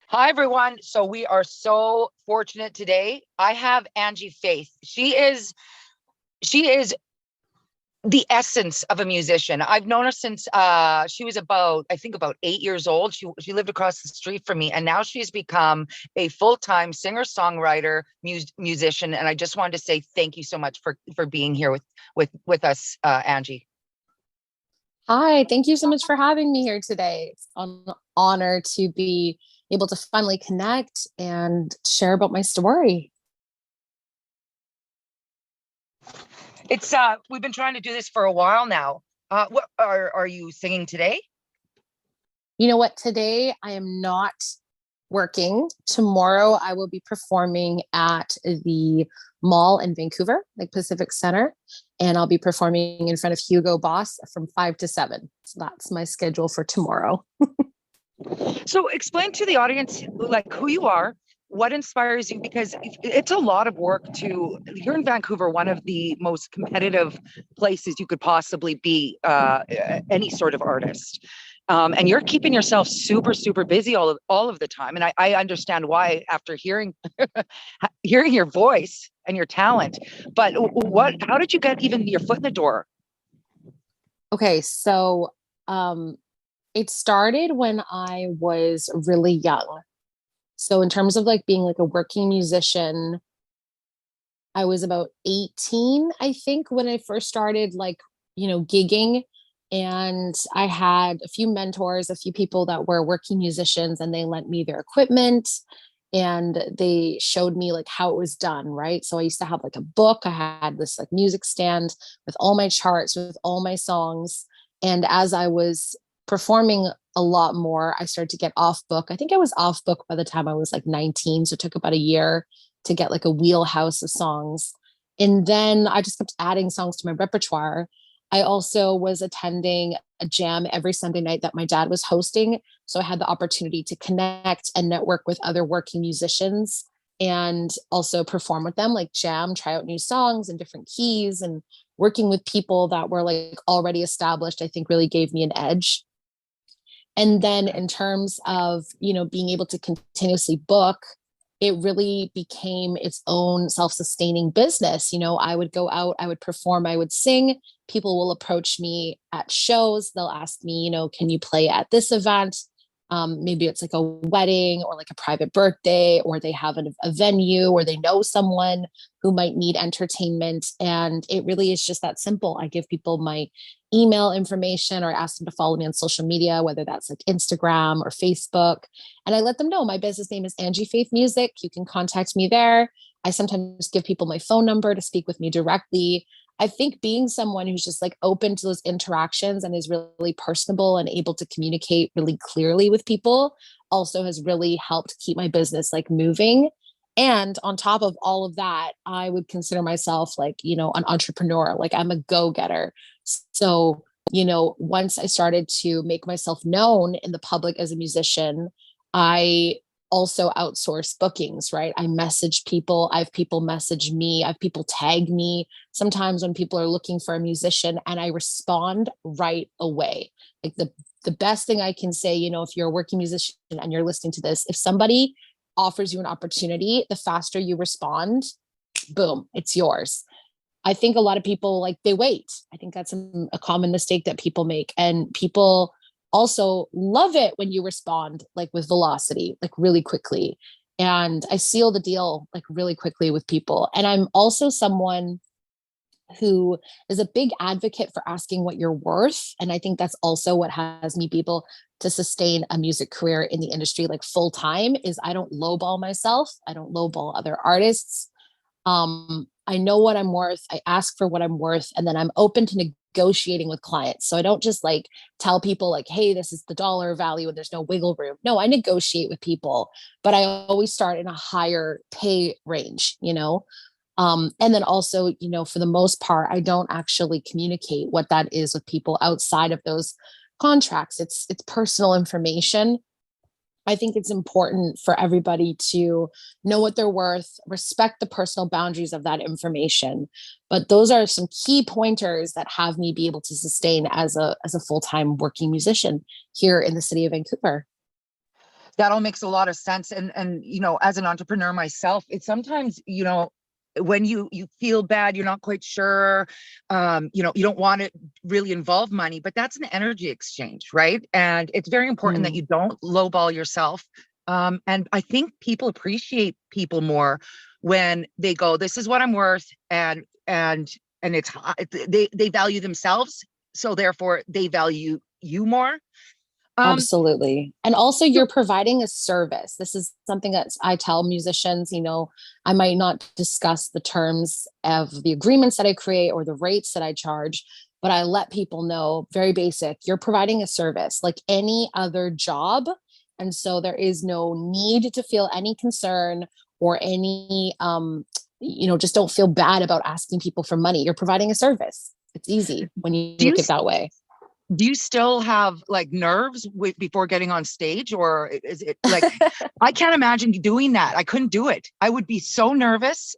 Hi, everyone. So we are so fortunate today. I have Angie Faith. She is the essence of a musician. I've known her since she was about 8 years old. She lived across the street from me, and now she's become a full-time singer-songwriter musician. And I just wanted to say thank you so much for being here with us, Angie. Hi, thank you so much for having me here today. It's an honor to be able to finally connect and share about my story. It's we've been trying to do this for a while now. What are you singing today? You know what? Today I am not working. Tomorrow I will be performing at the mall in Vancouver, like Pacific Center, and I'll be performing in front of Hugo Boss from 5 to 7. So that's my schedule for tomorrow. So explain to the audience like who you are, what inspires you, because it's a lot of work to, you're in Vancouver, one of the most competitive places you could possibly be, any sort of artist. And you're keeping yourself super, super busy all of the time. And I understand why after hearing your voice and your talent. But how did you get even your foot in the door? Okay, so um, it started when I was really young. So in terms of like being like a working musician, I was about 18, I think, when I first started gigging. And I had a few mentors, a few people that were working musicians, and they lent me their equipment and they showed me like how it was done, right? So I used to have like a book. I had this like music stand with all my charts, with all my songs. And as I was performing a lot more, I started to get off book. I think I was off book by the time I was like 19. So it took about a year to get like a wheelhouse of songs. And then I just kept adding songs to my repertoire. I also was attending a jam every Sunday night that my dad was hosting. So I had the opportunity to connect and network with other working musicians and also perform with them, like jam, try out new songs and different keys, and working with people that were like already established, I think really gave me an edge. And then in terms of, being able to continuously book, it really became its own self-sustaining business. I would go out, I would perform, I would sing. People will approach me at shows. They'll ask me, can you play at this event? Maybe it's like a wedding or like a private birthday, or they have a venue, or they know someone who might need entertainment. And it really is just that simple. I give people my email information, or ask them to follow me on social media, whether that's like Instagram or Facebook. And I let them know my business name is Angie Faith Music. You can contact me there. I sometimes give people my phone number to speak with me directly. I think being someone who's just like open to those interactions and is really personable and able to communicate really clearly with people also has really helped keep my business like moving. And on top of all of that, I would consider myself like, an entrepreneur. Like I'm a go-getter. So, once I started to make myself known in the public as a musician, I also outsource bookings, right? I message people, I have people message me, I have people tag me sometimes when people are looking for a musician, and I respond right away. Like the best thing I can say, if you're a working musician and you're listening to this, if somebody offers you an opportunity, the faster you respond, boom, it's yours. I think a lot of people like they wait. I think that's a common mistake that people make. And people also love it when you respond like with velocity, like really quickly. And I seal the deal like really quickly with people. And I'm also someone who is a big advocate for asking what you're worth. And I think that's also what has me be able to sustain a music career in the industry like full time is I don't lowball myself. I don't lowball other artists. I know what I'm worth. I ask for what I'm worth, and then I'm open to negotiating with clients. So I don't just like tell people like, hey, this is the dollar value and there's no wiggle room. No, I negotiate with people, but I always start in a higher pay range. And then also, for the most part, I don't actually communicate what that is with people outside of those contracts. It's personal information. I think it's important for everybody to know what they're worth, respect the personal boundaries of that information. But those are some key pointers that have me be able to sustain as a full-time working musician here in the city of Vancouver. That all makes a lot of sense. And as an entrepreneur myself, it's sometimes, when you feel bad, you're not quite sure, you don't want to really involve money, but that's an energy exchange, right? And it's very important that you don't lowball yourself. And I think people appreciate people more when they go, this is what I'm worth, and it's they value themselves, so therefore they value you more. Absolutely. And also you're providing a service. This is something that I tell musicians, I might not discuss the terms of the agreements that I create or the rates that I charge, but I let people know, very basic, you're providing a service like any other job. And so there is no need to feel any concern or any, just don't feel bad about asking people for money. You're providing a service. It's easy when you look at it that way. Do you still have like nerves before getting on stage, or is it like, I can't imagine doing that. I couldn't do it. I would be so nervous.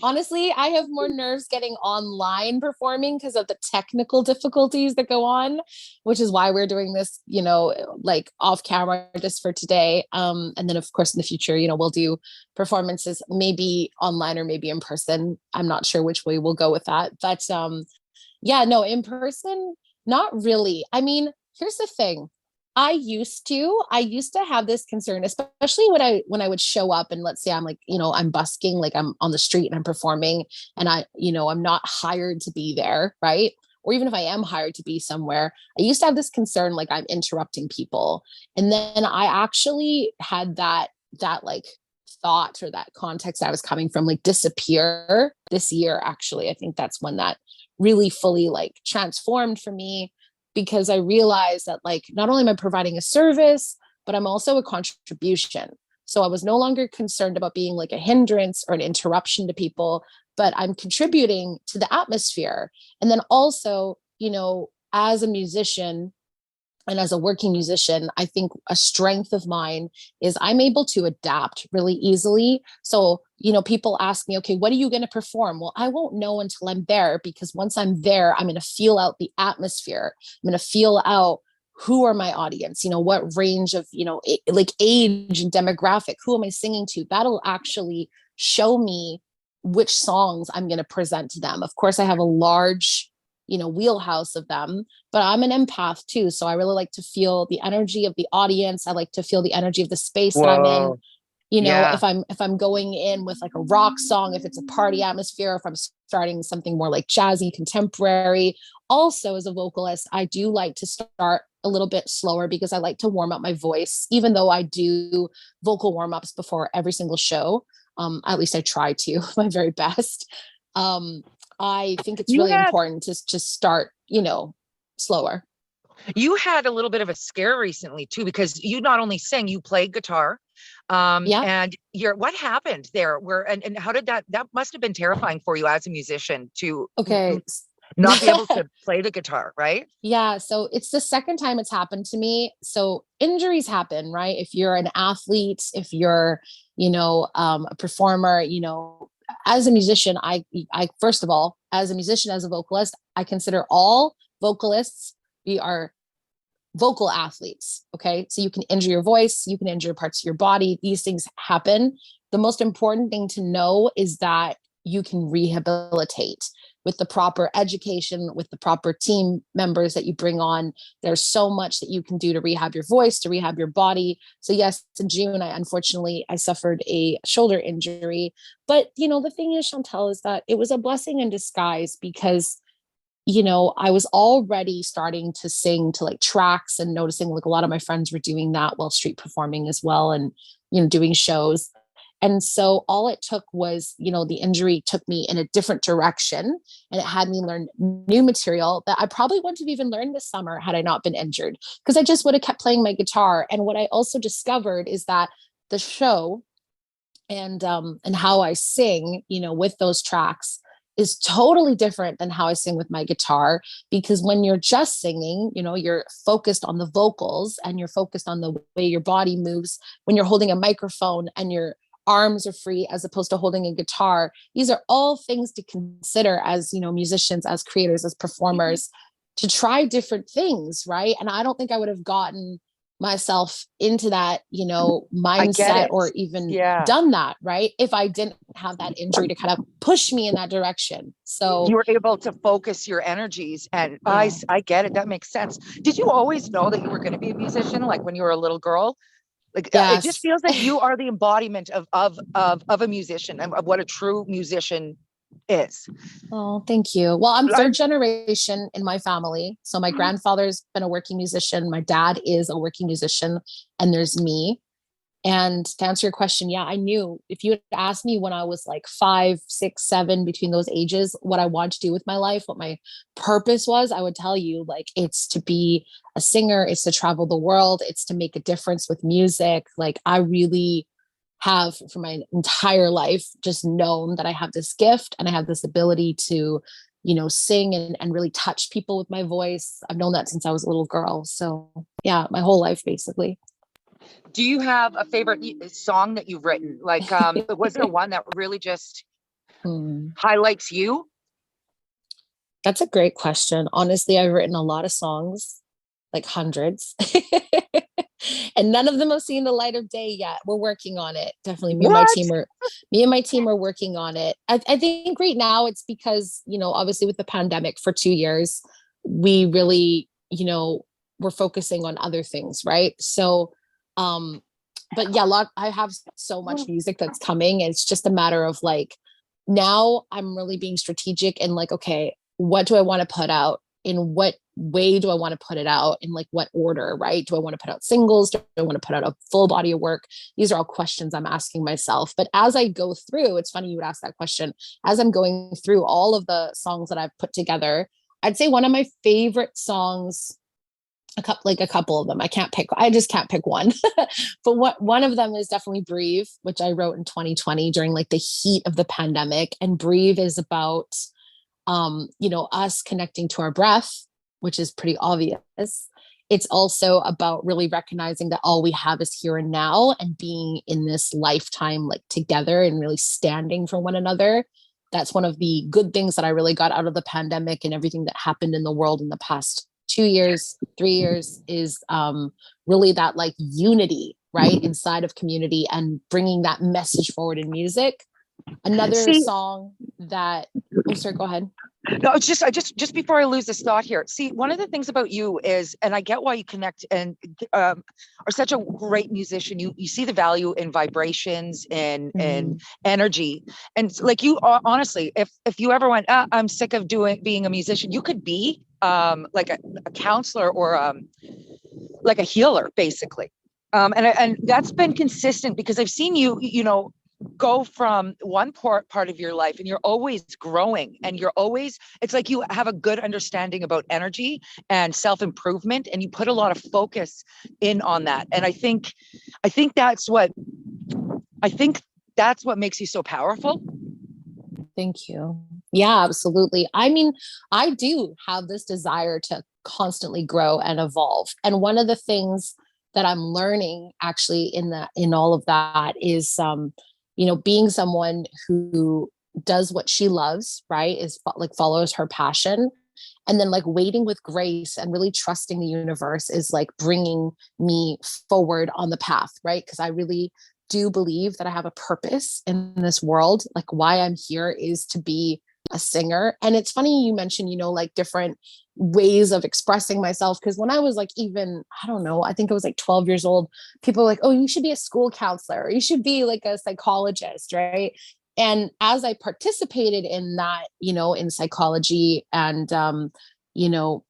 Honestly, I have more nerves getting online performing because of the technical difficulties that go on, which is why we're doing this, like off camera just for today. And then of course in the future, we'll do performances maybe online or maybe in person. I'm not sure which way we'll go with that, but yeah, no, in person, not really. I mean, here's the thing. I used to have this concern, especially when I would show up and let's say I'm like, I'm busking, like I'm on the street and I'm performing and I'm not hired to be there. Right. Or even if I am hired to be somewhere, I used to have this concern, like I'm interrupting people. And then I actually had that like thought or that context I was coming from like disappear this year. Actually, I think that's when that really fully like transformed for me, because I realized that like not only am I providing a service, but I'm also a contribution. So I was no longer concerned about being like a hindrance or an interruption to people, but I'm contributing to the atmosphere. And then also, as a musician and as a working musician, I think a strength of mine is I'm able to adapt really easily. So, people ask me, okay, what are you going to perform? Well, I won't know until I'm there, because once I'm there, I'm going to feel out the atmosphere. I'm going to feel out who are my audience, what range of, like age and demographic, who am I singing to? That'll actually show me which songs I'm going to present to them. Of course, I have a large wheelhouse of them, but I'm an empath too. So I really like to feel the energy of the audience. I like to feel the energy of the space that I'm in. Yeah. If I'm going in with like a rock song, if it's a party atmosphere, if I'm starting something more like jazzy, contemporary. Also, as a vocalist, I do like to start a little bit slower because I like to warm up my voice, even though I do vocal warm-ups before every single show. At least I try to my very best. I think it's really important to just start, slower. You had a little bit of a scare recently too, because you not only sing, you play guitar. Yeah. And what happened there? And how did that must have been terrifying for you as a musician to not be able to play the guitar, right? Yeah. So it's the second time it's happened to me. So injuries happen, right? If you're an athlete, if you're, a performer, as a musician, I first of all, as a musician, as a vocalist, I consider all vocalists, we are vocal athletes. Okay. So you can injure your voice, you can injure parts of your body. These things happen. The most important thing to know is that you can rehabilitate with the proper education, with the proper team members that you bring on. There's so much that you can do to rehab your voice, to rehab your body. So yes, in June, I suffered a shoulder injury. But, the thing is, Shantelle, is that it was a blessing in disguise because I was already starting to sing to like tracks and noticing like a lot of my friends were doing that while street performing as well and, doing shows. And so all it took was, the injury took me in a different direction and it had me learn new material that I probably wouldn't have even learned this summer had I not been injured, because I just would have kept playing my guitar. And what I also discovered is that the show and how I sing, with those tracks is totally different than how I sing with my guitar. Because when you're just singing, you're focused on the vocals and you're focused on the way your body moves. When you're holding a microphone and your arms are free as opposed to holding a guitar, these are all things to consider as, musicians, as creators, as performers, to try different things. Right. And I don't think I would have gotten myself into that, I get mindset it. or even Yeah. done that, right? If I didn't have that injury to kind of push me in that direction. So You were able to focus your energies, and yeah. I get it. That makes sense. Did you always know that you were going to be a musician, like when you were a little girl? Like it just Yes. feels like you are the embodiment of a musician and of what a true musician is. Oh, thank you. Well, I'm I, third generation in my family. So my grandfather's been a working musician. My dad is a working musician, and there's me. And to answer your question, yeah, I knew if you had asked me when I was like 5, 6, 7, between those ages, what I wanted to do with my life, what my purpose was, I would tell you like it's to be a singer, it's to travel the world, it's to make a difference with music. Like I really have for my entire life just known that I have this gift and I have this ability to, sing and really touch people with my voice. I've known that since I was a little girl. So yeah, my whole life basically. do you have a favorite song that you've written? Like, was there one that really just Hmm. highlights you? That's a great question. Honestly, I've written a lot of songs, like hundreds, and none of them have seen the light of day yet. We're working on it. Definitely, What? me and my team are working on it. I think right now it's because obviously with the pandemic for 2 years, we really we're focusing on other things, right? So, um, but yeah, I have so much music that's coming. It's just a matter of like now I'm really being strategic and like, okay, what do I want to put out? In what way do I want to put it out? In like what order, right? Do I want to put out singles? Do I want to put out a full body of work? These are all questions I'm asking myself. But as I go through, it's funny you would ask that question. As I'm going through all of the songs that I've put together, I'd say one of my favorite songs, a couple of them. I just can't pick one. But one of them is definitely Breathe, which I wrote in 2020 during like the heat of the pandemic. And Breathe is about us connecting to our breath, which is pretty obvious. It's also about really recognizing that all we have is here and now and being in this lifetime like together and really standing for one another. That's one of the good things that I really got out of the pandemic and everything that happened in the world in the past 2 years, 3 years is really that like unity, right, inside of community and bringing that message forward in music. Another See, song that, oh, sorry, go ahead. no, it's just I just before I lose this thought here. See, one of the things about you is, and I get why you connect and are such a great musician. You see the value in vibrations and Mm-hmm. energy, and like you honestly, if you ever went, I'm sick of doing being a musician, you could be like a counselor or like a healer, basically. And that's been consistent because I've seen you, go from one part of your life and you're always growing and it's like you have a good understanding about energy and self-improvement and you put a lot of focus in on that. And I think that's what I think that's what makes you so powerful. Thank you. Yeah, absolutely. I mean, I do have this desire to constantly grow and evolve. And one of the things that I'm learning actually in all of that is being someone who does what she loves, right? Is like follows her passion and then like waiting with grace and really trusting the universe is like bringing me forward on the path, right? Because I really do believe that I have a purpose in this world. Like why I'm here is to be a singer. And it's funny you mentioned, like different ways of expressing myself. Because when I was like, even, I don't know, I think I was like 12 years old, people were like, oh, you should be a school counselor, or you should be like a psychologist, right? And as I participated in that, in psychology and, you know,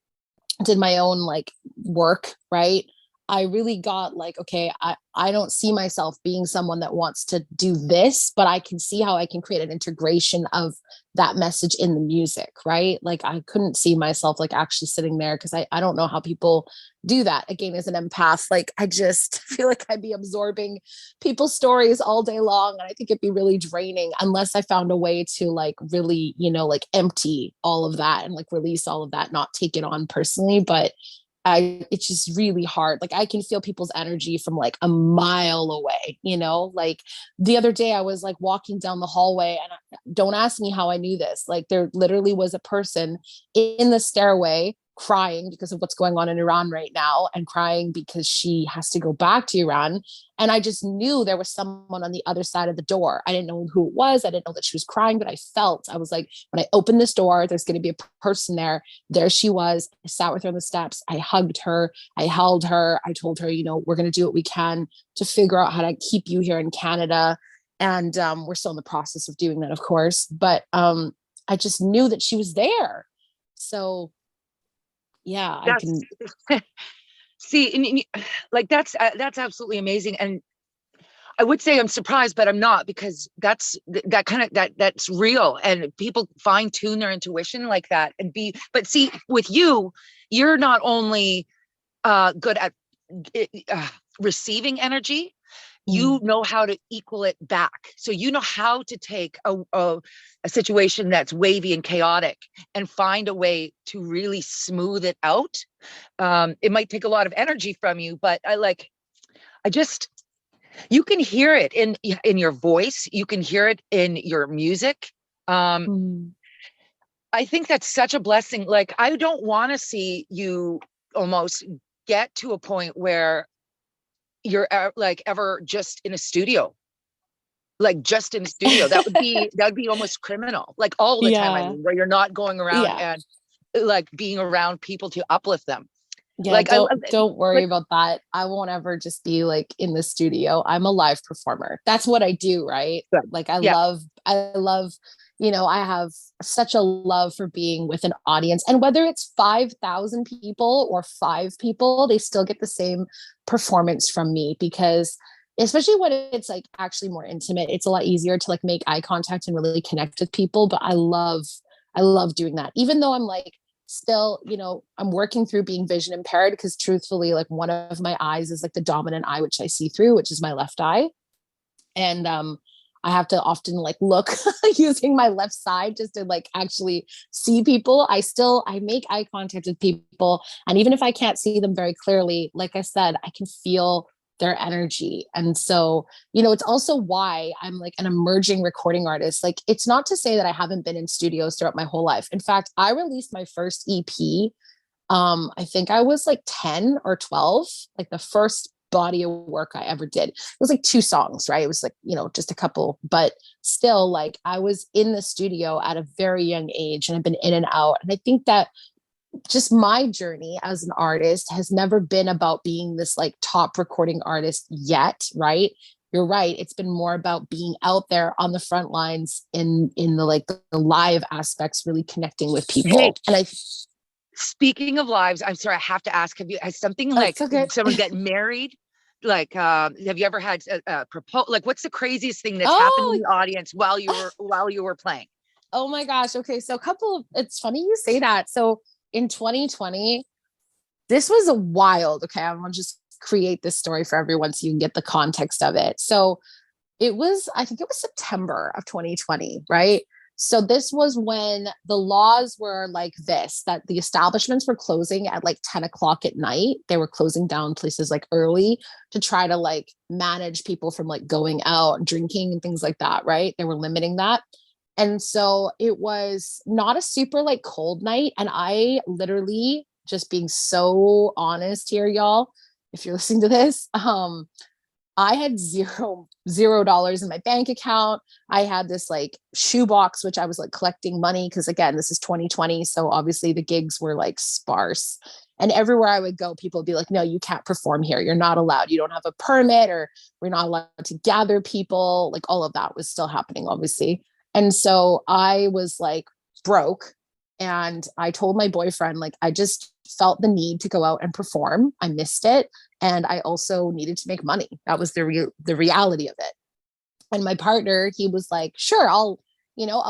did my own like work, right? I really got like, okay, I don't see myself being someone that wants to do this, but I can see how I can create an integration of that message in the music, right? Like I couldn't see myself like actually sitting there because I don't know how people do that. Again, as an empath, like I just feel like I'd be absorbing people's stories all day long. And I think it'd be really draining unless I found a way to like really, like empty all of that and like release all of that, not take it on personally. But it's just really hard. Like I can feel people's energy from like a mile away, like the other day I was like walking down the hallway and don't ask me how I knew this. Like there literally was a person in the stairway crying because of what's going on in Iran right now, and crying because she has to go back to Iran. And I just knew there was someone on the other side of the door. I didn't know who it was. I didn't know that she was crying, but I was like, when I opened this door, there's going to be a person there. There she was. I sat with her on the steps. I hugged her. I held her. I told her, we're going to do what we can to figure out how to keep you here in Canada. And we're still in the process of doing that, of course. But I just knew that she was there. So yeah, I can see, like that's absolutely amazing. And I would say I'm surprised, but I'm not, because that's real, and people fine tune their intuition like that but see, with you, you're not only good at receiving energy, you know how to equal it back. So you know how to take a situation that's wavy and chaotic and find a way to really smooth it out. It might take a lot of energy from you, but you can hear it in your voice. You can hear it in your music. I think that's such a blessing. Like, I don't want to see you almost get to a point where you're like ever just in a studio, that would be almost criminal, like all the time. I mean, where you're not going around and like being around people to uplift them. Like, don't worry about that. I won't ever just be like in the studio. I'm a live performer. That's what I do, right? Like, I love, I have such a love for being with an audience, and whether it's 5,000 people or 5 people, they still get the same performance from me, because especially when it's like actually more intimate, it's a lot easier to like make eye contact and really connect with people. But I love doing that, even though I'm like, still, I'm working through being vision impaired, because truthfully, like, one of my eyes is like the dominant eye, which I see through, which is my left eye. And I have to often like look using my left side just to like actually see people. I make eye contact with people. And even if I can't see them very clearly, like I said, I can feel their energy. And so, it's also why I'm like an emerging recording artist. Like, it's not to say that I haven't been in studios throughout my whole life. In fact, I released my first EP. I think I was like 10 or 12, like the first body of work I ever did. It was like 2 songs, right? It was like, just a couple, but still, like, I was in the studio at a very young age, and I've been in and out. And I think that just my journey as an artist has never been about being this like top recording artist yet, right? You're right. It's been more about being out there on the front lines in the like the live aspects, really connecting with people. Hey, and speaking of lives, I'm sorry, I have to ask, has something like someone get married? Like, have you ever had a proposal? Like, what's the craziest thing that's happened in the audience while you were playing? Oh my gosh. Okay. So it's funny you say that. So in 2020, this was a wild, okay, I want to just create this story for everyone so you can get the context of it. So I think it was September of 2020, right? So this was when the laws were like this, that the establishments were closing at like 10 o'clock at night. They were closing down places like early to try to like manage people from like going out and drinking and things like that, right? They were limiting that. And so it was not a super like cold night. And I literally, just being so honest here, y'all, if you're listening to this, I had $0 in my bank account. I had this like shoebox, which I was like collecting money, because again, this is 2020. So obviously the gigs were like sparse. And everywhere I would go, people would be like, no, you can't perform here. You're not allowed. You don't have a permit, or we're not allowed to gather people. Like, all of that was still happening, obviously. And so I was like broke, and I told my boyfriend, like, I just felt the need to go out and perform. I missed it. And I also needed to make money. That was the reality of it. And my partner, he was like, sure, I'll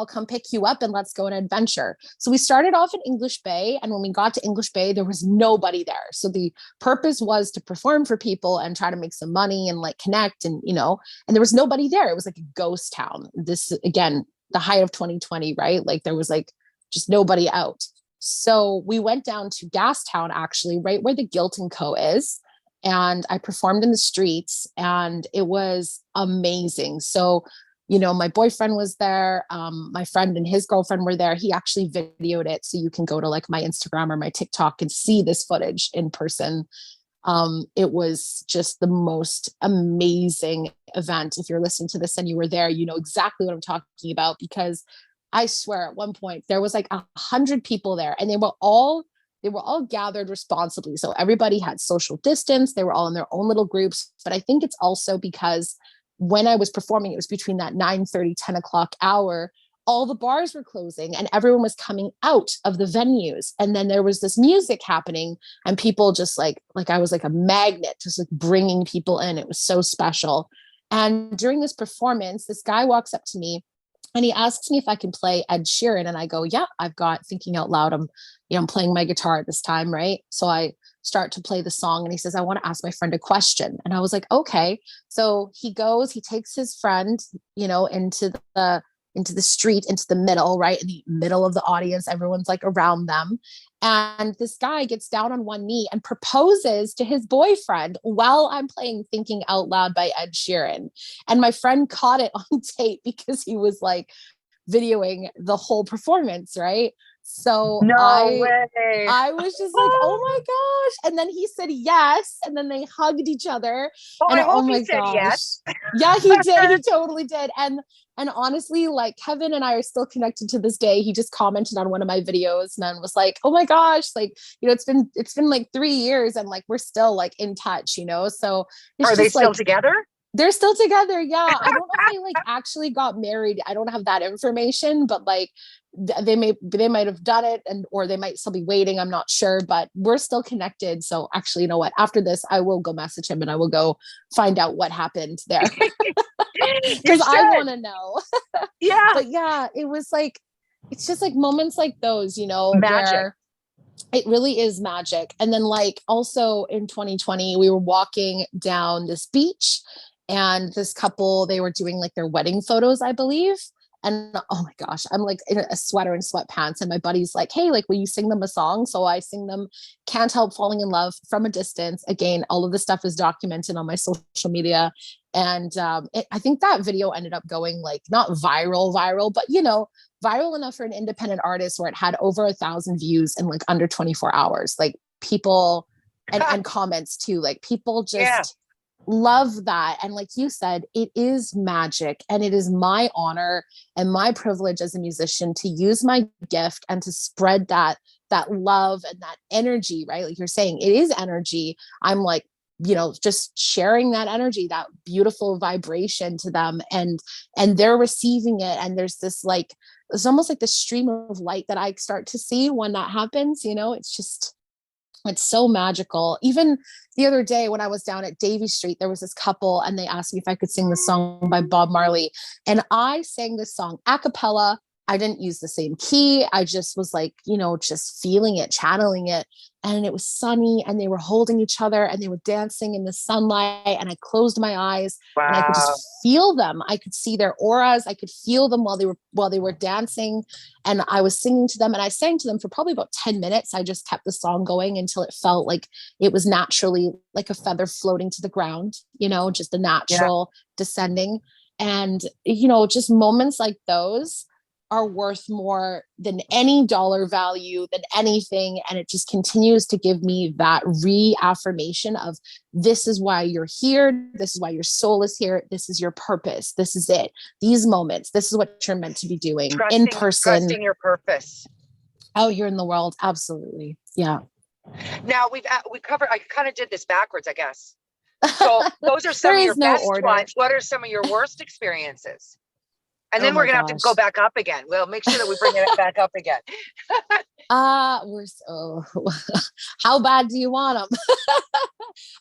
come pick you up and let's go on an adventure. So we started off in English Bay. And when we got to English Bay, there was nobody there. So the purpose was to perform for people and try to make some money and like connect and there was nobody there. It was like a ghost town. This, again, the height of 2020, right? Like, there was like just nobody out. So we went down to Gastown, actually, right where the Guilt & Co. is. And I performed in the streets, and it was amazing. So My boyfriend was there. My friend and his girlfriend were there. He actually videoed it. So you can go to like my Instagram or my TikTok and see this footage in person. It was just the most amazing event. If you're listening to this and you were there, you know exactly what I'm talking about, because I swear at one point there was like 100 people there, and they were all gathered responsibly. So everybody had social distance. They were all in their own little groups. But I think it's also because when I was performing, it was between that 9:30, 10 o'clock hour, all the bars were closing and everyone was coming out of the venues. And then there was this music happening, and people just like I was like a magnet, just like bringing people in. It was so special. And during this performance, this guy walks up to me and he asks me if I can play Ed Sheeran. And I go, yeah, I've got Thinking Out Loud. I'm playing my guitar at this time. Right. So I start to play the song and he says, I want to ask my friend a question. And I was like, okay. So he takes his friend, into the street, into the middle, right? In the middle of the audience, everyone's like around them. And this guy gets down on one knee and proposes to his boyfriend while I'm playing Thinking Out Loud by Ed Sheeran. And my friend caught it on tape because he was like videoing the whole performance, right? So No way. I was just like, oh my gosh. And then he said yes. And then they hugged each other. Oh, And I oh hope my he said gosh. yes. Yeah, he did. He totally did. And honestly, like Kevin and I are still connected to this day. He just commented on one of my videos and then was like, oh my gosh, like, it's been like 3 years and like we're still like in touch, So it's Are just they still like together? they're still together. Yeah. I don't know if they like actually got married. I don't have that information, but like they might have done it, or they might still be waiting. I'm not sure, but we're still connected. So actually, you know what? After this, I will go message him and I will go find out what happened there. Because I want to know. Yeah. But yeah, it's just like moments like those, Magic. where it really is magic. And then like also in 2020, we were walking down this beach and this couple, they were doing like their wedding photos, I believe. And oh my gosh, I'm like in a sweater and sweatpants. And my buddy's like, hey, like, will you sing them a song? So I sing them Can't Help Falling in Love from a Distance. Again, all of this stuff is documented on my social media. And I think that video ended up going like not viral, but viral enough for an independent artist where it had over 1,000 views in like under 24 hours. Like people and comments too. Like people just love that. And like you said, it is magic, and it is my honor and my privilege as a musician to use my gift and to spread that love and that energy, right? Like you're saying, it is energy. I'm like, just sharing that energy, that beautiful vibration to them, and they're receiving it. And there's this like, it's almost like the stream of light that I start to see when that happens. It's so magical. Even the other day when I was down at Davie Street, there was this couple and they asked me if I could sing the song by Bob Marley. And I sang this song a cappella. I didn't use the same key. I just was like, just feeling it, channeling it. And it was sunny and they were holding each other and they were dancing in the sunlight. And I closed my eyes and I could just feel them. I could see their auras. I could feel them while they were dancing. And I was singing to them, and I sang to them for probably about 10 minutes. I just kept the song going until it felt like it was naturally like a feather floating to the ground, just the natural descending. And, just moments like those are worth more than any dollar value, than anything. And it just continues to give me that reaffirmation of, this is why you're here. This is why your soul is here. This is your purpose. This is it. These moments, this is what you're meant to be doing in person. Trusting your purpose. Out here in the world. Absolutely. Yeah. Now we covered, I kind of did this backwards, I guess. So those are some of your best ones. What are some of your worst experiences? And then we're going to have to go back up again. We'll make sure that we bring it back up again. We're so, how bad do you want them?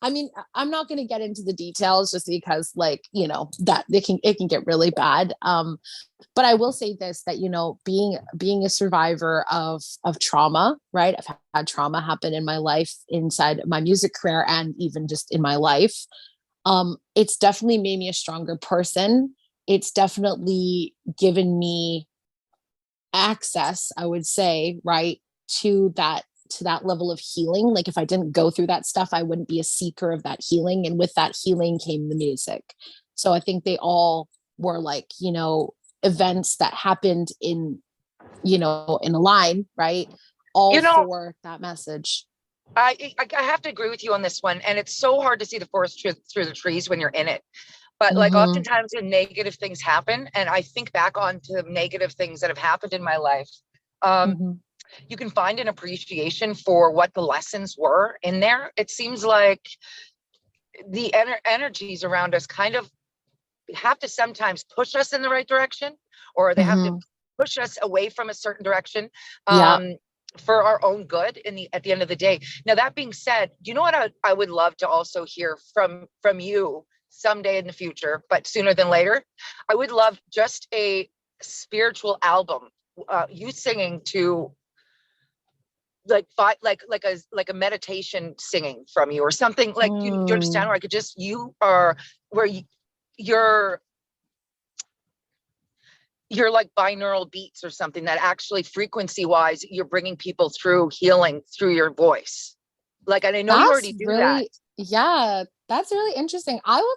I mean, I'm not going to get into the details just because that it can get really bad. But I will say this, that, being a survivor of trauma, right? I've had trauma happen in my life, inside my music career, and even just in my life. It's definitely made me a stronger person. It's definitely given me access, I would say, right, to that level of healing. Like if I didn't go through that stuff, I wouldn't be a seeker of that healing. And with that healing came the music. So I think they all were like, events that happened in, in a line, right? All for that message. I have to agree with you on this one. And it's so hard to see the forest through the trees when you're in it. But like oftentimes when negative things happen, and I think back on to negative things that have happened in my life, you can find an appreciation for what the lessons were in there. It seems like the energies around us kind of have to sometimes push us in the right direction, or they have to push us away from a certain direction. For our own good at the end of the day. Now, that being said, you know what I would love to also hear from you someday in the future, but sooner than later? I would love just a spiritual album, you singing to like a meditation singing from you, or something like you understand, where I could just, you're like binaural beats or something that actually frequency wise, you're bringing people through healing through your voice. Like, and I know you already do that. Yeah, that's really interesting. I will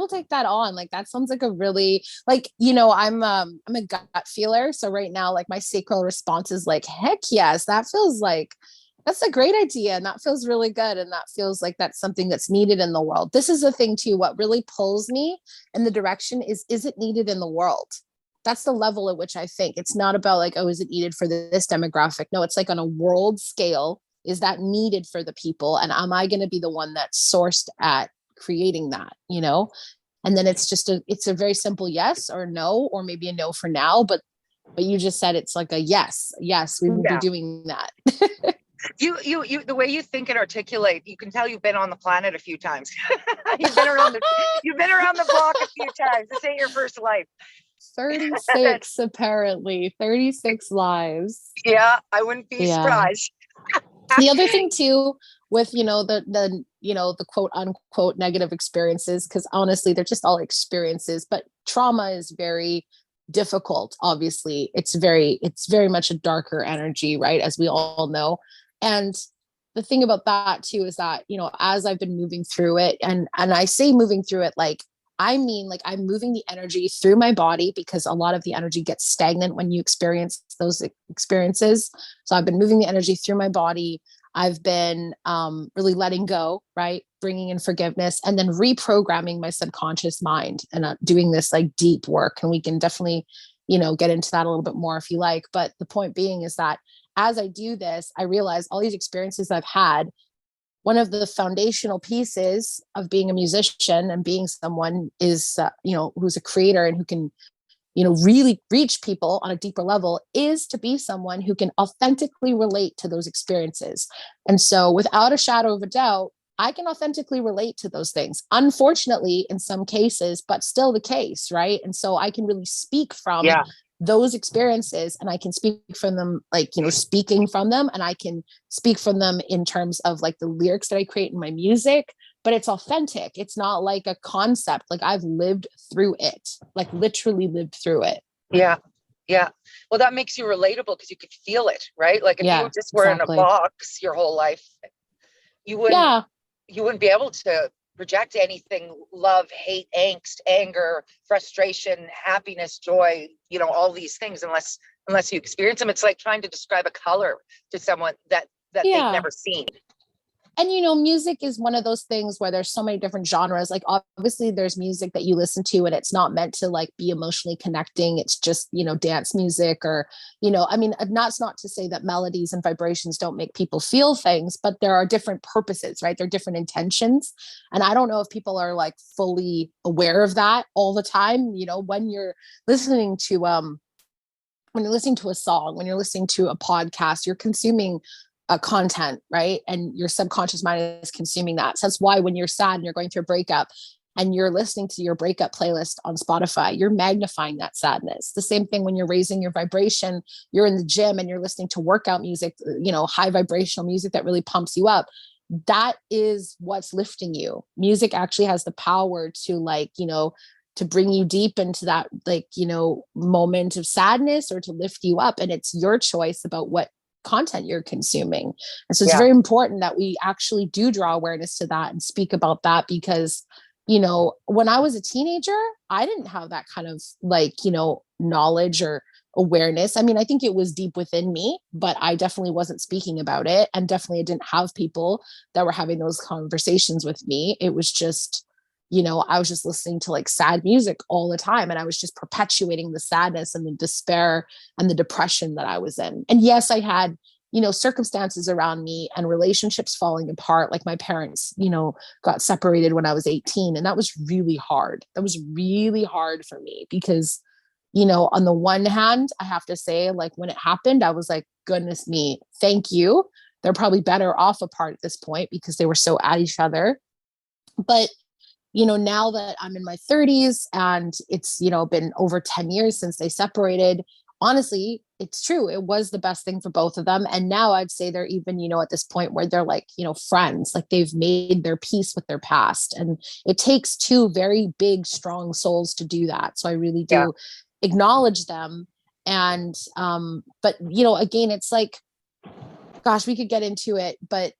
take that on. Like, that sounds like a really, like, I'm a gut feeler. So right now, like, my sacral response is like, heck yes, that feels like, that's a great idea. And that feels really good. And that feels like that's something that's needed in the world. This is the thing too. What really pulls me in the direction is it needed in the world? That's the level at which I think. It's not about like, oh, is it needed for this demographic? No, it's like on a world scale, is that needed for the people? And am I going to be the one that's sourced at creating that, And then it's a very simple yes or no, or maybe a no for now, but you just said it's like a yes, we will be doing that. You, the way you think and articulate, you can tell you've been on the planet a few times. You've been around the block a few times. This ain't your first life. 36 apparently, 36 lives. Yeah, I wouldn't be surprised. The other thing too, with the quote unquote negative experiences, because honestly they're just all experiences, but trauma is very difficult. Obviously, it's very much a darker energy, right, as we all know. And the thing about that too is that, as I've been moving through it, and I say moving through it, like, I mean, like, I'm moving the energy through my body, because a lot of the energy gets stagnant when you experience those experiences. So I've been moving the energy through my body. I've been really letting go, right? Bringing in forgiveness, and then reprogramming my subconscious mind, and doing this like deep work. And we can definitely, get into that a little bit more if you like. But the point being is that as I do this, I realize all these experiences I've had, one of the foundational pieces of being a musician and being someone is, who's a creator and who can, really reach people on a deeper level, is to be someone who can authentically relate to those experiences. And so without a shadow of a doubt, I can authentically relate to those things, unfortunately, in some cases, but still the case, right? And so I can really speak from those experiences, and I can speak from them, like, speaking from them, and I can speak from them in terms of like the lyrics that I create in my music, but it's authentic. It's not like a concept. Like, I've lived through it, like literally lived through it. Yeah. Well, that makes you relatable because you could feel it, right? Like if you just were in a box your whole life, you wouldn't be able to project anything: love, hate, angst, anger, frustration, happiness, joy, all these things, unless you experience them. It's like trying to describe a color to someone that they've never seen. And, music is one of those things where there's so many different genres. Like, obviously there's music that you listen to and it's not meant to like be emotionally connecting. It's just, dance music, or, that's not to say that melodies and vibrations don't make people feel things, but there are different purposes, right? There are different intentions. And I don't know if people are like fully aware of that all the time. When you're listening to, a song, when you're listening to a podcast, you're consuming content, right? And your subconscious mind is consuming that. So that's why when you're sad and you're going through a breakup and you're listening to your breakup playlist on Spotify, you're magnifying that sadness. The same thing when you're raising your vibration, you're in the gym and you're listening to workout music, high vibrational music that really pumps you up. That is what's lifting you. Music actually has the power to to bring you deep into that, moment of sadness, or to lift you up. And it's your choice about what content you're consuming. And so it's very important that we actually do draw awareness to that and speak about that, because when I was a teenager, I didn't have that kind of knowledge or awareness. I mean, I think it was deep within me, but I definitely wasn't speaking about it. And definitely I didn't have people that were having those conversations with me. It was just, I was just listening to like sad music all the time. And I was just perpetuating the sadness and the despair and the depression that I was in. And yes, I had, circumstances around me and relationships falling apart. Like my parents, got separated when I was 18. And that was really hard. That was really hard for me because, on the one hand, I have to say, like when it happened, I was like, goodness me, thank you. They're probably better off apart at this point because they were so at each other. But now that I'm in my 30s and it's, been over 10 years since they separated, honestly, it's true. It was the best thing for both of them. And now I'd say they're even, at this point where they're like, friends, like they've made their peace with their past. And it takes two very big, strong souls to do that. So I really do acknowledge them. And, but, again, it's like, gosh, we could get into it, but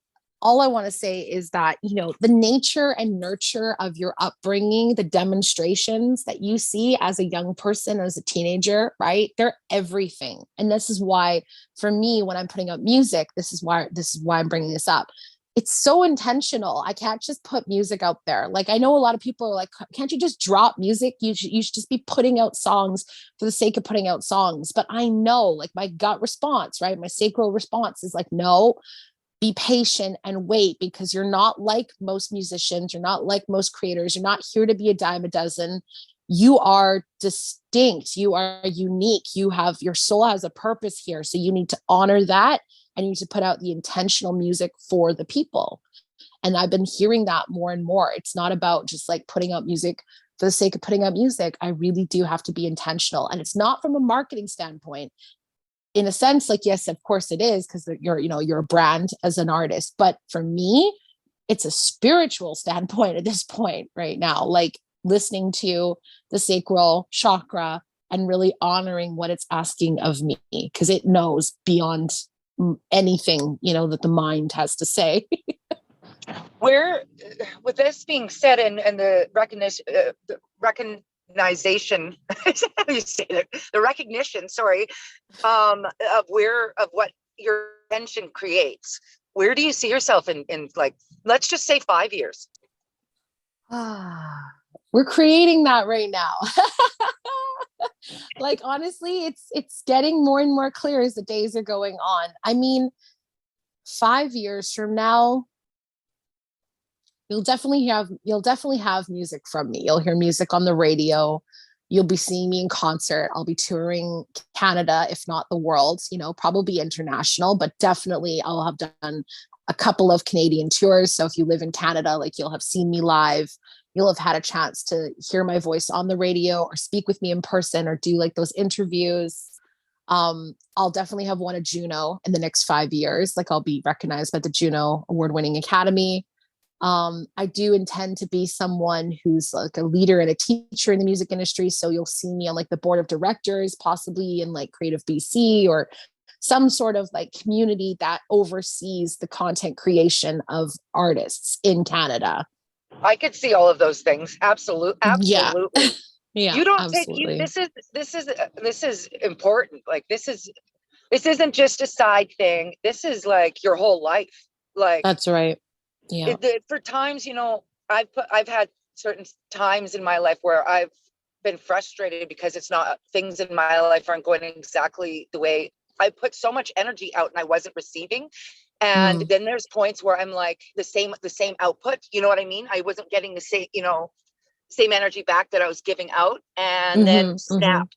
all I want to say is that, the nature and nurture of your upbringing, the demonstrations that you see as a young person, as a teenager, right? They're everything. And this is why, for me, when I'm putting up music, this is why I'm bringing this up. It's so intentional. I can't just put music out there. Like, I know a lot of people are like, can't you just drop music? You should just be putting out songs for the sake of putting out songs. But I know, like, my gut response, right? My sacral response is like, no, be patient and wait, because you're not like most musicians. You're not like most creators. You're not here to be a dime a dozen. You are distinct. You are unique. Your soul has a purpose here. So you need to honor that. And you need to put out the intentional music for the people. And I've been hearing that more and more. It's not about just like putting out music for the sake of putting out music. I really do have to be intentional. And it's not from a marketing standpoint. In a sense, like, yes, of course it is, because you're a brand as an artist. But for me, it's a spiritual standpoint at this point right now, like listening to the sacral chakra and really honoring what it's asking of me, because it knows beyond anything, that the mind has to say. Where, with this being said, and the recognition, how do you say that? The recognition, sorry, of what your intention creates. Where do you see yourself in like, let's just say 5 years? We're creating that right now. Like, honestly, it's getting more and more clear as the days are going on. I mean, 5 years from now, you'll definitely have music from me. You'll hear music on the radio. You'll be seeing me in concert. I'll be touring Canada, if not the world, probably international, but definitely I'll have done a couple of Canadian tours. So if you live in Canada, like, you'll have seen me live. You'll have had a chance to hear my voice on the radio or speak with me in person or do like those interviews. I'll definitely have won a Juno in the next 5 years. Like, I'll be recognized by the Juno Award-winning Academy. I do intend to be someone who's like a leader and a teacher in the music industry. So you'll see me on like the board of directors, possibly in like Creative BC or some sort of like community that oversees the content creation of artists in Canada. I could see all of those things. Absolutely. Yeah. Yeah. You don't absolutely. This is important. Like, this isn't just a side thing. This is like your whole life. Like, that's right. Yeah. For times, I've had certain times in my life where I've been frustrated because things in my life aren't going exactly the way I put so much energy out and I wasn't receiving. And then there's points where I'm like the same output. You know what I mean? I wasn't getting the same energy back that I was giving out. And then snap,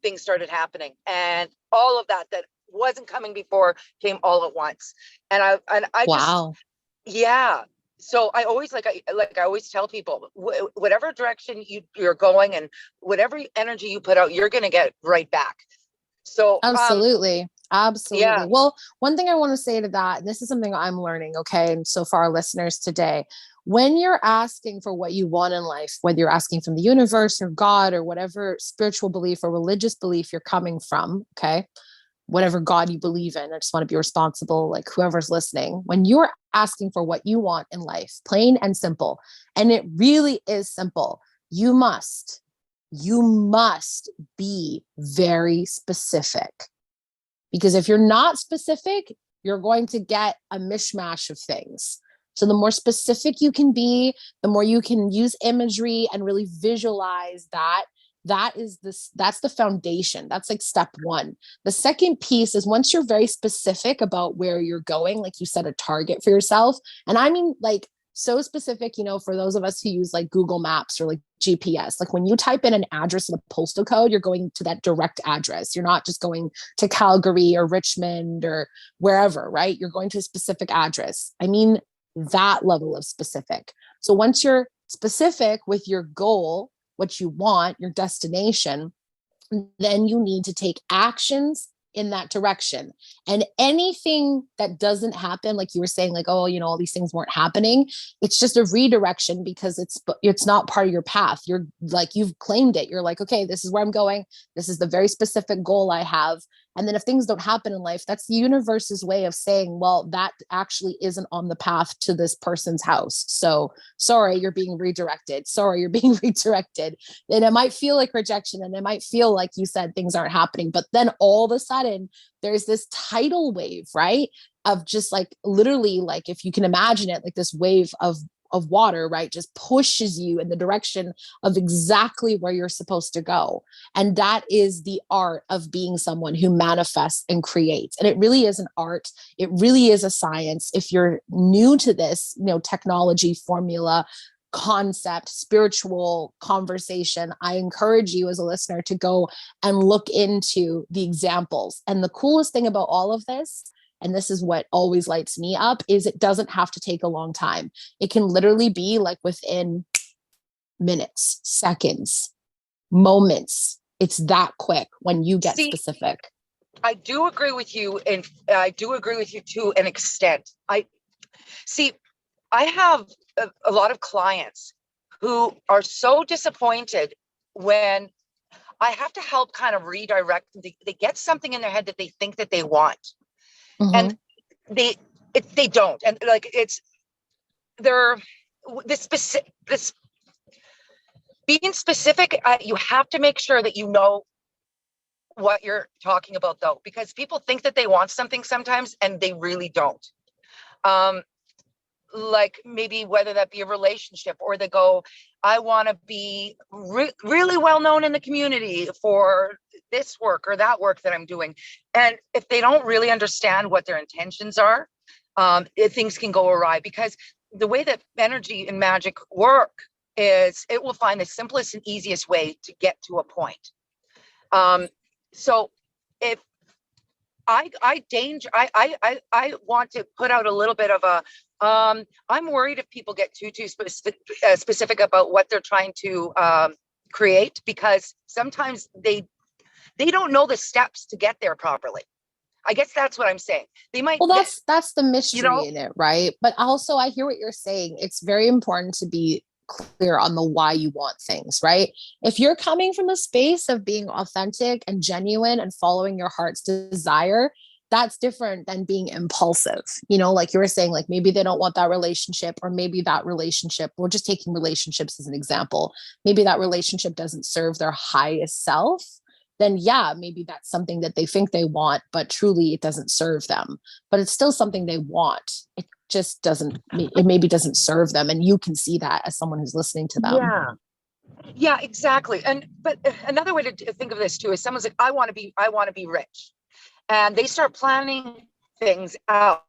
things started happening. And all of that wasn't coming before came all at once. And I wow. just, yeah. So I always I always tell people, whatever direction you're going and whatever energy you put out, you're going to get right back. So absolutely. Yeah. Well, one thing I want to say to that, and this is something I'm learning, okay, and so far our listeners today, when you're asking for what you want in life, whether you're asking from the universe or God or whatever spiritual belief or religious belief you're coming from, okay, whatever God you believe in. I just want to be responsible, like whoever's listening, when you're asking for what you want in life, plain and simple, and it really is simple, you must be very specific. Because if you're not specific, you're going to get a mishmash of things. So the more specific you can be, the more you can use imagery and really visualize that. That's the foundation. That's like step one. The second piece is once you're very specific about where you're going, like you set a target for yourself. And I mean, like, so specific, you know, for those of us who use like Google Maps or like GPS, like when you type in an address and a postal code, you're going to that direct address. You're not just going to Calgary or Richmond or wherever, right? You're going to a specific address. I mean, that level of specific. So once you're specific with your goal, what you want, your destination, then you need to take actions in that direction. And anything that doesn't happen, like you were saying, like, oh, you know, all these things weren't happening, it's just a redirection because it's not part of your path. You're like, you've claimed it. You're like, okay, this is where I'm going. This is the very specific goal I have. And then if things don't happen in life, that's the universe's way of saying, well, that actually isn't on the path to this person's house. So sorry, you're being redirected. Sorry, you're being redirected. And it might feel like rejection, and it might feel like you said things aren't happening, but then all of a sudden there's this tidal wave, right? Of just like, literally, like if you can imagine it, like this wave of water, right? Just pushes you in the direction of exactly where you're supposed to go. And that is the art of being someone who manifests and creates. And it really is an art. It really is a science. If you're new to this, you know, technology, formula, concept, spiritual conversation, I encourage you as a listener to go and look into the examples. And the coolest thing about all of this, and this is what always lights me up, is it doesn't have to take a long time. It can literally be like within minutes, seconds, moments. It's that quick when you get specific. I do agree with you. And I do agree with you to an extent. I have a lot of clients who are so disappointed when I have to help kind of redirect. They get something in their head that they think that they want. Mm-hmm. And they don't. And like, they're this being specific, you have to make sure that you know what you're talking about, though, because people think that they want something sometimes and they really don't. Like maybe whether that be a relationship, or they go, I want to be really well known in the community for this work or that work that I'm doing. And if they don't really understand what their intentions are, things can go awry, because the way that energy and magic work is it will find the simplest and easiest way to get to a point. So if I want to put out a little bit of a, I'm worried if people get too specific about what they're trying to create, because sometimes they don't know the steps to get there properly. I guess that's what I'm saying. They might. Well, that's the mystery in it, right? But also, I hear what you're saying. It's very important to be clear on the why you want things, right? If you're coming from a space of being authentic and genuine and following your heart's desire, that's different than being impulsive. You know, like you were saying, like maybe they don't want that relationship, or maybe that relationship, we're just taking relationships as an example. Maybe that relationship doesn't serve their highest self. Then yeah, maybe that's something that they think they want, but truly it doesn't serve them. But it's still something they want. It just doesn't, it maybe doesn't serve them. And you can see that as someone who's listening to them. Yeah, exactly. But another way to think of this too is someone's like, I want to be rich. And they start planning things out.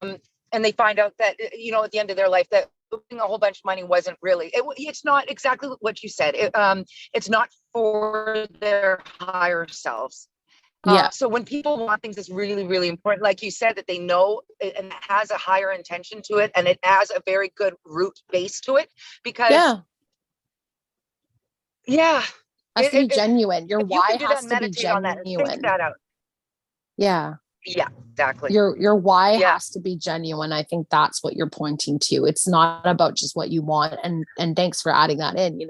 And they find out that, you know, at the end of their life, that a whole bunch of money wasn't really, it's not exactly what you said. It's not for their higher selves. Yeah. So when people want things, it's really, really important. Like you said, that they know it, and it has a higher intention to it, and it has a very good root base to it, because has to be genuine. Your why has to be genuine. Think that out. Yeah. Yeah, exactly. Your why Yeah. has to be genuine. I think that's what you're pointing to. It's not about just what you want. And thanks for adding that in.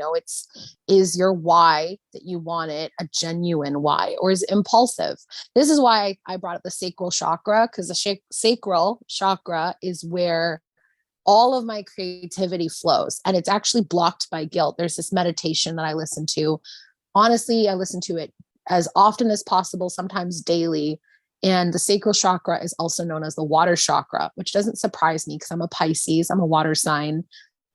Is your why that you want it a genuine why, or is it impulsive? This is why I brought up the sacral chakra, because the sacral chakra is where all of my creativity flows, and it's actually blocked by guilt. There's this meditation that I listen to. Honestly, I listen to it as often as possible, sometimes daily. And the sacral chakra is also known as the water chakra, which doesn't surprise me because I'm a Pisces, I'm a water sign.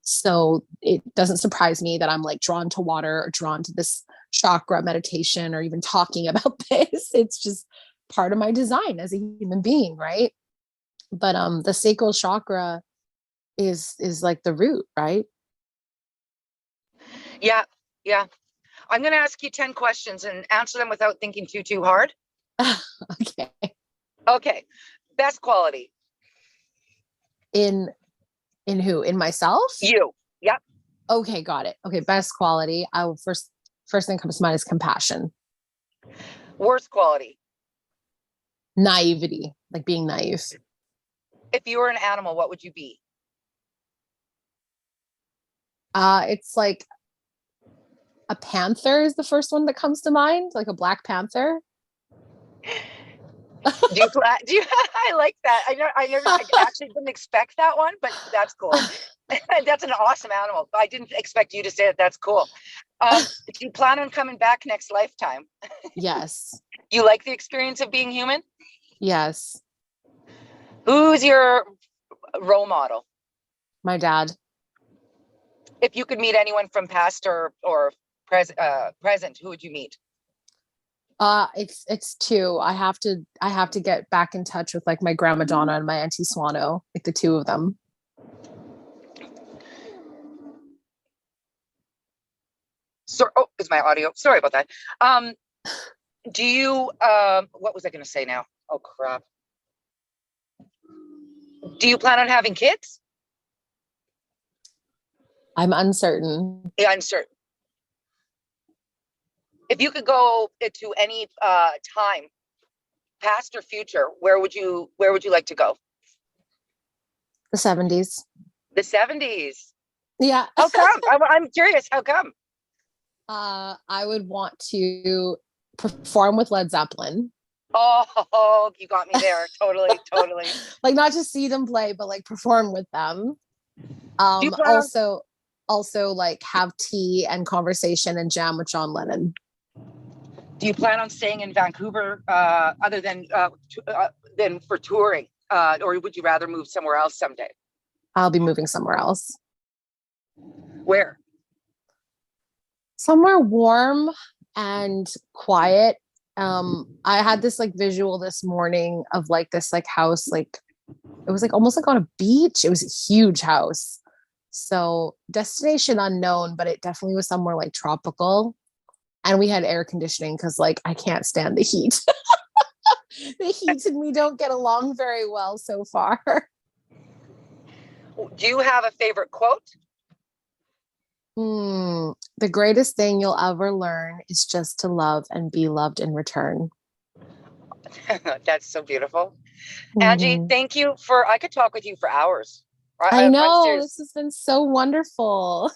So it doesn't surprise me that I'm like drawn to water or drawn to this chakra meditation or even talking about this. It's just part of my design as a human being, right? But the sacral chakra is like the root, right? Yeah. Yeah. I'm going to ask you 10 questions and answer them without thinking too hard. Okay. Okay. Best quality. In who? In myself? You. Yep. Okay, got it. Okay, best quality. I will first thing comes to mind is compassion. Worst quality. Naivety, like being naive. If you were an animal, what would you be? It's like a panther is the first one that comes to mind, like a black panther. Do you I like that. I actually didn't expect that one, but that's cool. That's an awesome animal. I didn't expect you to say that. That's cool. Do you plan on coming back next lifetime? Yes. You like the experience of being human? Yes. Who's your role model? My dad. If you could meet anyone from past or present, who would you meet? It's two. I have to get back in touch with like my grandma Donna and my auntie Swano, like the two of them. So, is my audio? Sorry about that. Do you what was I going to say now? Oh crap. Do you plan on having kids? I'm uncertain. Yeah, uncertain. If you could go to any time, past or future, where would you like to go? The 70s. The 70s. Yeah. How come? I'm curious. How come? I would want to perform with Led Zeppelin. Oh, you got me there. Totally. Like not just see them play, but like perform with them. Do you plan Also like have tea and conversation and jam with John Lennon. Do you plan on staying in Vancouver other than for touring? Or would you rather move somewhere else someday? I'll be moving somewhere else. Where? Somewhere warm and quiet. I had this like visual this morning of like this like house, like it was like almost like on a beach. It was a huge house. So destination unknown, but it definitely was somewhere like tropical. And we had air conditioning because like I can't stand the heat. The heat and me don't get along very well so far. Do you have a favorite quote? The greatest thing you'll ever learn is just to love and be loved in return. That's so beautiful. Mm-hmm. Angie, thank you I could talk with you for hours. I know, this has been so wonderful.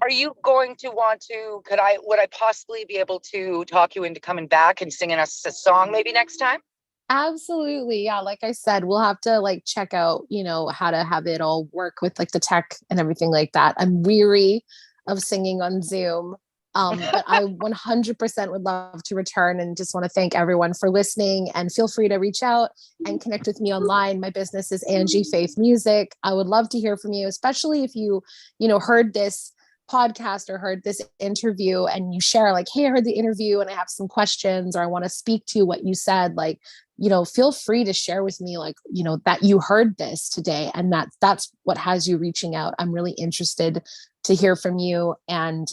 Are you going to would I possibly be able to talk you into coming back and singing us a song maybe next time? Absolutely. Yeah. Like I said, we'll have to like check out, how to have it all work with like the tech and everything like that. I'm weary of singing on Zoom. But I 100% would love to return and just want to thank everyone for listening, and feel free to reach out and connect with me online. My business is Angie Faith Music. I would love to hear from you, especially if you heard this podcast or heard this interview and you share like, hey, I heard the interview and I have some questions, or I want to speak to what you said. Like, feel free to share with me, like, that you heard this today, and that's what has you reaching out. I'm really interested to hear from you. And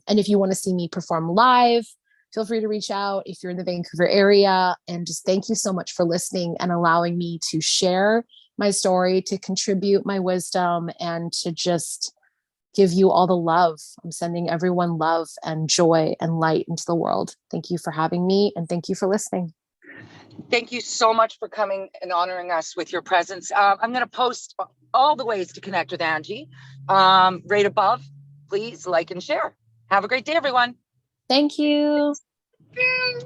if you want to see me perform live, feel free to reach out if you're in the Vancouver area. And just thank you so much for listening and allowing me to share my story, to contribute my wisdom, and to just give you all the love. I'm sending everyone love and joy and light into the world. Thank you for having me, and thank you for listening. Thank you so much for coming and honoring us with your presence. I'm going to post all the ways to connect with Angie right above. Please like and share. Have a great day, everyone. Thank you.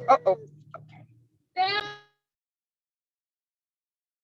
Uh-oh.